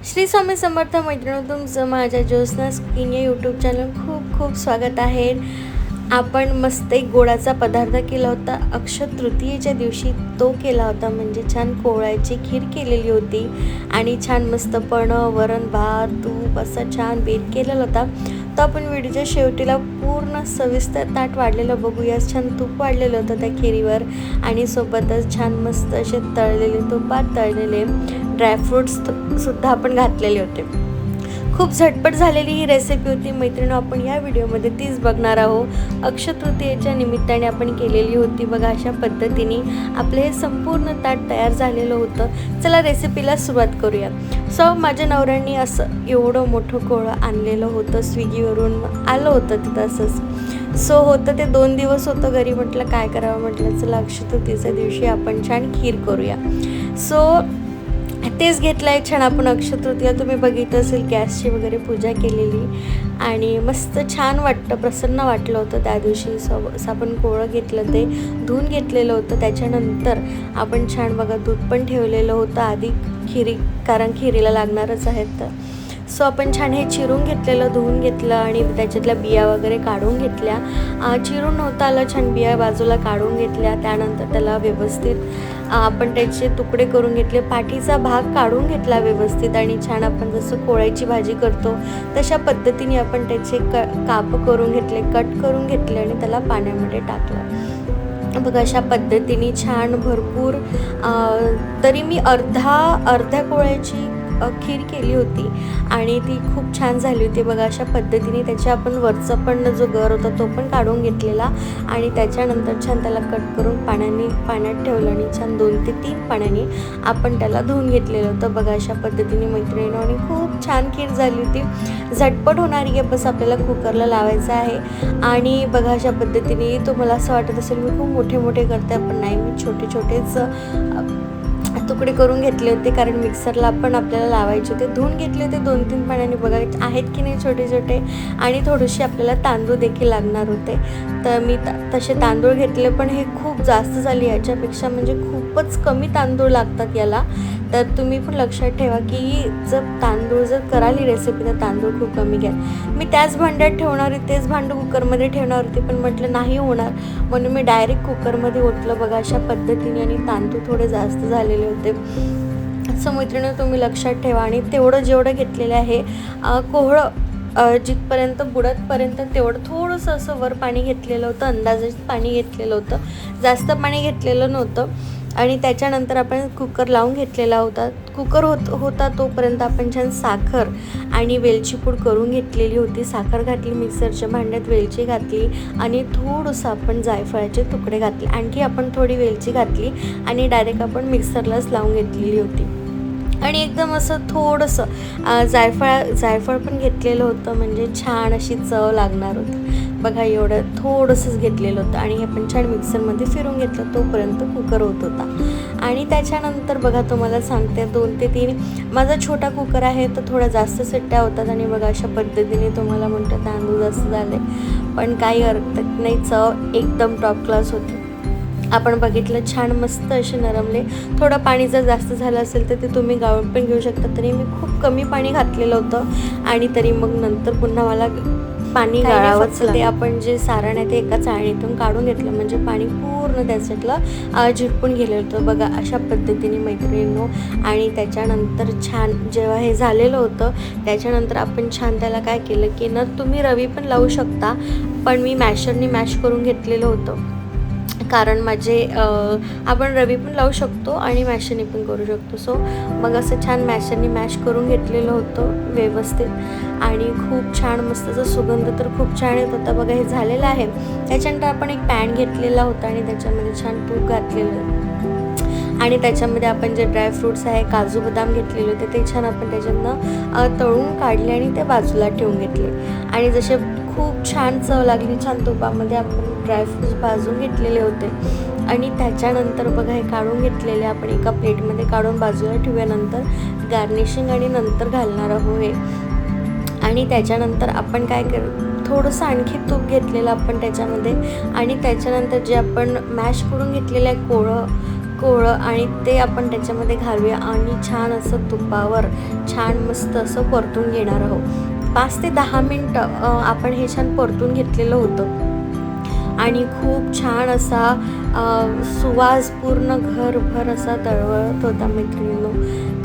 श्री स्वामी समर्थ मैत्रिणी, तुमचं माझ्या ज्योत्स्नास कुकिंग या यूट्यूब चॅनल खूप खूप स्वागत आहे. आपण मस्त एक गोडाचा पदार्थ केला होता अक्षय तृतीयेच्या दिवशी. तो केला होता म्हणजे छान कोळ्याची खीर केलेली होती आणि छान मस्त वरण भात तूप असा छान बेत केलेला होता. तर आपण व्हिडिओच्या शेवटीला पूर्ण सविस्तर ताट वाढलेलं बघूया. छान तूप वाढलेलं होतं त्या खिरीवर आणि सोबतच छान मस्त असे तळलेले तुपात तळलेले ड्रायफ्रूट्स सुद्धा आपण घातलेले होते. खूप झटपट झालेली ही रेसिपी होती मैत्रिणी. आपण या व्हिडिओमध्ये तीच बघणार आहोत. अक्षय तृतीयेच्या निमित्ताने आपण केलेली होती बघा. अशा पद्धतीने आपलं हे संपूर्ण ताट तयार झालेलं होतं. चला रेसिपीला सुरुवात करूया. माझ्या नवऱ्यांनी असं एवढं मोठं कोळं आणलेलं होतं, स्विगीवरून आलं होतं तिथं असंच. होतं ते 2 दिवस होतं घरी. म्हटलं काय करावं, म्हटलं चला अक्षय तृतीयेच्या दिवशी आपण छान खीर करूया. तेच घेतलं आहे छान आपण अक्षय तृतीया. तुम्ही बघितलं असेल गॅसची वगैरे पूजा केलेली आणि मस्त छान वाटतं, प्रसन्न वाटलं होतं त्या दिवशी. आपण कोळं घेतलं, ते धुवून घेतलेलं होतं. त्याच्यानंतर आपण छान बघा दूध पण ठेवलेलं होतं आधी कारण खिरीला लागणारच आहेत. आपण छान हे चिरून घेतलेलं, धुवून घेतलं आणि त्याच्यातल्या बिया वगैरे काढून घेतल्या. चिरून नव्हतं आलं, छान बिया बाजूला काढून घेतल्या. त्यानंतर त्याला व्यवस्थित आपण त्याचे तुकडे करून घेतले, पाठीचा भाग काढून घेतला व्यवस्थित आणि छान आपण जसं कोळ्याची भाजी करतो तशा पद्धतीने आपण त्याचे काप करून घेतले, कट करून घेतले आणि त्याला पाण्यामध्ये टाकलं बघा. अशा पद्धतीने छान भरपूर तरी मी अर्ध्या कोळ्याची खीर केली होती आणि ती खूप छान झाली होती बघा. अशा पद्धतीने त्याच्या आपण वरचं पण जो गर होता तो पण काढून घेतलेला आणि त्याच्यानंतर छान त्याला कट करून पाण्यात ठेवलं आणि छान 2 ते 3 पाण्याने आपण त्याला धुवून घेतलेलं होतं बघा. अशा पद्धतीने मैत्रिणीनं आणि खूप छान खीर झाली होती. झटपट होणारी आहे, बस आपल्याला कुकरला लावायचं आहे. आणि बघा अशा पद्धतीने तुम्हाला असं वाटत असेल मी खूप मोठे करते, पण नाही, मी छोटेच तुकडे करून घेतले होते कारण मिक्सरला पण आपल्याला लावायचे होते. धुवून घेतले होते 2-3 पाण्याने बघा आहेत की नाही छोटे आणि थोडेसे आपल्याला तांदूळ देखील लागणार होते. तर मी तसे तांदूळ घेतले, पण हे खूप जास्त झाली याच्यापेक्षा, म्हणजे खूपच कमी तांदूळ लागतात याला. तर तुम्ही पण लक्षात ठेवा की जर कराल ही रेसिपी तर तांदूळ खूप कमी घ्या. मी त्याच भांड्यात ठेवणार होते, तेच भांडं कुकरमध्ये ठेवणार होते, पण म्हटलं नाही होणार म्हणून मी डायरेक्ट कुकरमध्ये ओतलं बघा अशा पद्धतीने. आणि तांदूळ थोडे जास्त झालेले होते. मैत्रिणींनो तुम्ही लक्षात ठेवा. आणि जेवढं घेतलेलं आहे कोहळं जिथपर्यंत बुडतपर्यंत तेवढं थोडंसं असं वर पाणी घेतलेलं होतं, अंदाजात पाणी घेतलेलं होतं, जास्त पाणी घेतलेलं नव्हतं. आणि त्याच्यानंतर आपण कुकर लावून घेतलेला होता. कुकर होता तोपर्यंत आपण छान साखर आणि वेलची पूड करून घेतलेली होती. साखर घातली मिक्सरच्या भांड्यात, वेलची घातली आणि थोडंसं आपण जायफळाचे तुकडे घातले. आणखी आपण थोडी वेलची घातली आणि डायरेक्ट आपण मिक्सरलाच लावून घेतलेली होती. आणि एकदम असं थोडंसं जायफळ पण घेतलेलं होतं, म्हणजे छान अशी चव लागणार होती बघा. एवढं थोडंसंच घेतलेलं होतं आणि हे पण छान मिक्सरमध्ये फिरून घेतलं. तोपर्यंत कुकर होत होता. आणि त्याच्यानंतर बघा तुम्हाला सांगते 2 ते 3 माझा छोटा कुकर आहे तर थोडा जास्त शिट्ट्या होतात. आणि बघा अशा पद्धतीने तुम्हाला म्हणतं तांदूळ जास्त झाले, पण काही अर्थ नाही, चव एकदम टॉप क्लास होती. आपण बघितलं छान मस्त असे नरमले. थोडं पाणी जर जास्त झालं असेल तर ते तुम्ही गाळून पण घेऊ शकता. तरी मी खूप कमी पाणी घातलेलं होतं आणि तरी मग नंतर पुन्हा मला पाणी गाळावंच. ते आपण जे सारण आहे ते एका चाळणीतून काढून घेतलं, म्हणजे पाणी पूर्ण त्याच्यातलं झिरपून गेलेलं होतं बघा अशा पद्धतीने मैत्रिणींनो. आणि त्याच्यानंतर छान जेव्हा हे झालेलं होतं त्याच्यानंतर आपण छान त्याला काय केलं की तुम्ही रवी पण लावू शकता, पण मी मॅशरनी मॅश करून घेतलेलं होतं. कारण आपण रवी पण लावू शकतो आणि मॅशरनी पण करू शकतो. मग असं छान मॅशरनी मॅश करून घेतलेलं होतं व्यवस्थित आणि खूप छान मस्तचा सुगंध तर खूप छान येत होता बघा. हे झालेलं आहे. त्याच्यानंतर आपण एक पॅन घेतलेला होता आणि त्याच्यामध्ये छान तूप घातलेलं आणि त्याच्यामध्ये आपण जे ड्रायफ्रूट्स आहे, काजू बदाम घेतलेले होते ते छान आपण त्याच्यातनं तळून काढले आणि ते बाजूला ठेवून घेतले. आणि जसे खूप छान चव लागली, छान तुपामध्ये आपण ड्रायफ्रूट्स भाजून घेतलेले होते. आणि त्याच्यानंतर बघा हे काढून घेतलेले आपण एका प्लेटमध्ये काढून बाजूला ठेवल्यानंतर गार्निशिंग आणि नंतर घालणार आहोत हे. आणि त्याच्यानंतर आपण काय थोडंसं आणखी तूप घेतलेलं आपण त्याच्यामध्ये. आणि त्याच्यानंतर जे आपण मॅश करून घेतलेलं आहे कोवळं आणि ते आपण त्याच्यामध्ये घालूया आणि छान असं तुपावर छान मस्त असं परतून घेणार आहोत. 5 ते 10 मिनटं आपण हे छान परतून घेतलेलं होतं आणि खूप छान असा सुवास पूर्ण घरभर असा दळवळत होता मैत्रिणींनो.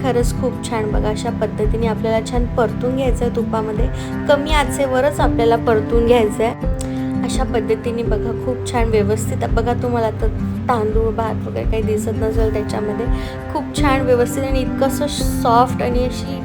खरंच खूप छान. बघा अशा पद्धतीने आपल्याला छान परतून घ्यायचं आहे तुपामध्ये. कमी आचेवरच आपल्याला परतून घ्यायचं आहे. अशा पद्धतीने बघा खूप छान व्यवस्थित. बघा तुम्हाला तर तांदूळ भात वगैरे काही दिसत नसेल त्याच्यामध्ये. खूप छान व्यवस्थित आणि इतकंसं सॉफ्ट आणि अशी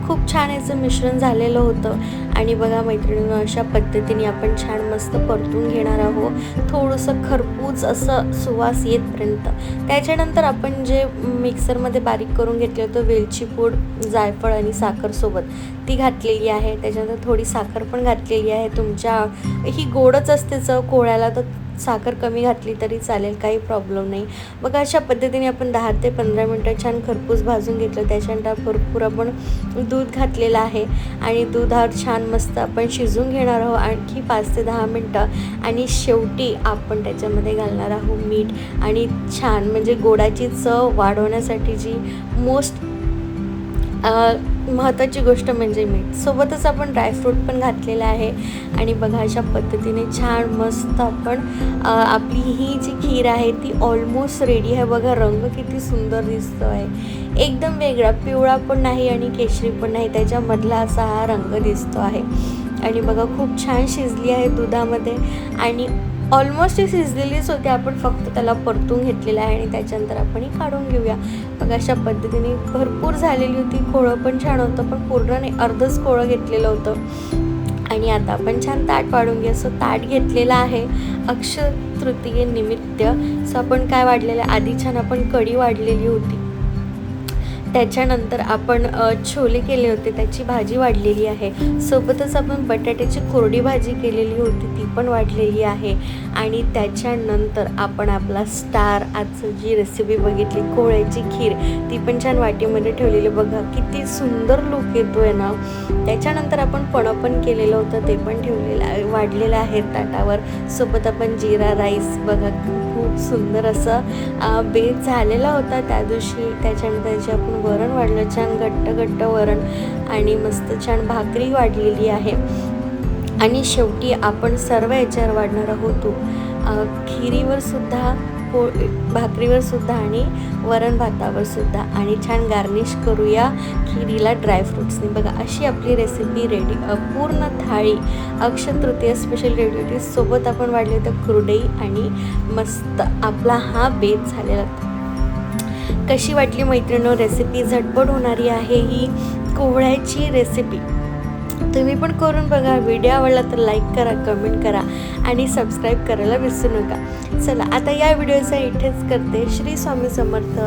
खूप छान याचं मिश्रण झालेलं होतं. आणि बघा मैत्रिणींनो अशा पद्धतीने आपण छान मस्त परतून घेणार आहोत, थोडंसं खरपूस असं सुवास येतपर्यंत. त्याच्यानंतर आपण जे मिक्सरमध्ये बारीक करून घेतलं होतं वेलची पूड, जायफळ आणि साखरसोबत ती घातलेली आहे. त्याच्यानंतर थोडी साखर पण घातलेली आहे. तुमच्या ही गोडच असते चव कोहळ्याला, तर साखर कमी घातली तरी चालेल, काही प्रॉब्लेम नाही. बघा अशा पद्धतीने आपण 10 ते 15 मिनटं छान खरपूस भाजून घेतलं. त्याच्यानंतर भरपूर आपण दूध घातलेलं आहे आणि दुधावर छान मस्त आपण शिजवून घेणार आहोत आणखी 5 ते 10 मिनटं. आणि शेवटी आपण त्याच्यामध्ये घालणार आहोत मीठ आणि छान म्हणजे गोडाची चव वाढवण्यासाठी जी मोस्ट महत्त्वाची गोष्ट म्हणजे मीठ. सोबतच आपण ड्रायफ्रूट पण घातलेलं आहे. आणि बघा अशा पद्धतीने छान मस्त आपण आपली ही जी खीर आहे ती ऑलमोस्ट रेडी आहे. बघा रंग किती सुंदर दिसतो आहे, एकदम वेगळा, पिवळा पण नाही आणि केशरी पण नाही, त्याच्यामधला असा हा रंग दिसतो आहे. आणि बघा खूप छान शिजली आहे दुधामध्ये आणि ऑलमोस्ट ही शिजलेलीच होती. आपण फक्त त्याला परतून घेतलेलं आहे आणि त्याच्यानंतर आपण ही काढून घेऊया. बघा अशा पद्धतीने भरपूर झालेली होती. कोळं पण छान होतं, पण पूर्ण नाही, अर्धच कोळं घेतलेलं होतं. आणि आता आपण छान ताट वाढून घेऊ. असं ताट घेतलेलं आहे अक्षय तृतीयेनिमित्त. सो आपण काय वाढलेलं आहे, आधी छान आपण कढी वाढलेली होती, त्याच्यानंतर आपण छोले केले होते, त्याची भाजी वाढलेली आहे. सोबतच आपण बटाट्याची कोरडी भाजी केलेली होती, ती पण वाढलेली आहे. आणि त्याच्यानंतर आपण आपला स्टार आजची जी रेसिपी बघितली कोहळ्याची खीर, ती पण छान वाटीमध्ये ठेवलेली. बघा किती सुंदर लुक येतो आहे ना. त्याच्यानंतर आपण पणं पण केलेलं होतं, ते पण ठेवलेलं आहे, वाढलेलं आहे ताटावर. सोबत आपण जिरा राईस, बघा खूप सुंदर असं बेत झालेला होता त्या दिवशी. त्याच्यानंतर जे आपण वरण वाढलं, छान घट्ट वरण आणि मस्त छान भाकरी वाढलेली आहे. आणि शेवटी आपण सर्व याच्यावर वाढणार आहोत तूप, खिरीवर सुद्धा, भाकरीवर सुद्धा आणि वरण भातावर सुद्धा. आणि छान गार्निश करूया खिरीला ड्रायफ्रूट्सनी. बघा अशी आपली रेसिपी रेडी. पूर्ण थाळी अक्षय तृतीया स्पेशल रेडी होती. सोबत आपण वाढले होते कुरडई आणि मस्त आपला हा बेत झालेला. कशी वाटली मैत्रिणींनो रेसिपी? झटपट होणारी आहे ही कोहळ्याची रेसिपी. तुम्ही पण करून बघा. व्हिडिओ आवडला तर लाईक करा, कमेंट करा आणि सबस्क्राईब करायला विसरू नका. चला आता या व्हिडिओचा इथेच करते. श्री स्वामी समर्थ.